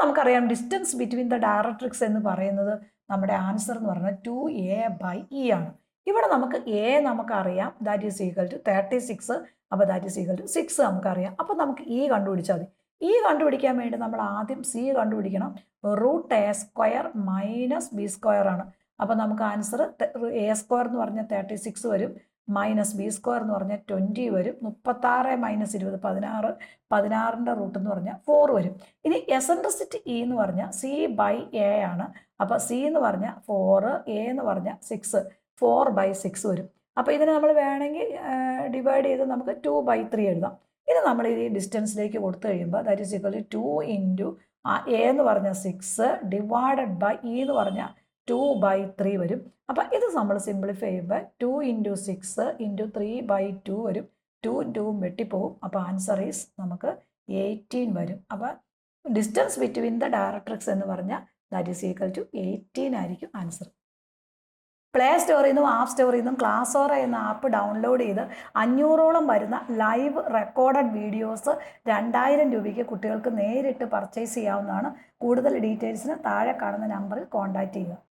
നമുക്കറിയാം distance between the directrix എന്ന് പറയുന്നത് നമ്മുടെ ആൻസർ എന്ന് പറയുന്നത് 2a/e ആണ്. ഇവിടെ നമുക്ക് a നമുക്കറിയാം, ദാറ്റ് ഈസ് ഈക്വൽ ടു 36. അപ്പോൾ ദാറ്റ് ഈസ് ഈക്വൽ ടു 6 നമുക്കറിയാം. അപ്പോൾ നമുക്ക് e കണ്ടുപിടിച്ചാൽ മതി. e കണ്ടുപിടിക്കാൻ വേണ്ടി നമ്മൾ ആദ്യം c കണ്ടുപിടിക്കണം. √a² - b² ആണ്. അപ്പോൾ നമുക്ക് ആൻസർ a² എന്ന് പറഞ്ഞാൽ 36 വരും, -b² എന്ന് പറഞ്ഞാൽ 20 വരും, 36 - 20 16, 16ന്റെ റൂട്ട് എന്ന് പറഞ്ഞാൽ 4 വരും. ഇനി എസെൻട്രിസിറ്റി e എന്ന് പറഞ്ഞാൽ c/a ആണ്. അപ്പോൾ c എന്ന് പറഞ്ഞാൽ 4, a എന്ന് പറഞ്ഞാൽ 6, 4/6 വരും. അപ്പോൾ ഇതിനെ നമ്മൾ വേണമെങ്കിൽ ഡിവൈഡ് ചെയ്ത് നമുക്ക് 2/3 എഴുതാം. ഇത് നമ്മൾ ഈ ഡിസ്റ്റൻസിലേക്ക് കൊടുത്തു കഴിയുമ്പോൾ that is equal to 2 into a എന്ന് പറഞ്ഞാൽ 6 ഡിവൈഡഡ് ബൈ e എന്ന് പറഞ്ഞാൽ 2/3 വരും. അപ്പം ഇത് നമ്മൾ സിംപ്ലിഫൈ ചെയ്യുമ്പോൾ 2 ഇൻറ്റു 6 ഇൻറ്റു 3/2 വരും. 2 2 വെട്ടിപ്പോവും. അപ്പോൾ ആൻസർ ഈസ് നമുക്ക് 18 വരും. അപ്പോൾ ഡിസ്റ്റൻസ് ബിറ്റ്വീൻ ദ ഡയറക്ട്രിക്സ് എന്ന് പറഞ്ഞാൽ ദാറ്റ് ഈസ് ഈക്വൽ ടു 18 ആയിരിക്കും ആൻസർ. പ്ലേ സ്റ്റോറിൽ നിന്നും ആപ്പ് സ്റ്റോറിൽ നിന്നും ക്ലാസ്സോറ എന്ന ആപ്പ് ഡൗൺലോഡ് ചെയ്ത് 500ഓളം വരുന്ന ലൈവ് റെക്കോർഡഡ് വീഡിയോസ് 2000 രൂപയ്ക്ക് കുട്ടികൾക്ക് നേരിട്ട് പർച്ചേസ് ചെയ്യാവുന്നതാണ്. കൂടുതൽ ഡീറ്റെയിൽസിന് താഴെ കാണുന്ന നമ്പറിൽ കോൺടാക്റ്റ് ചെയ്യുക.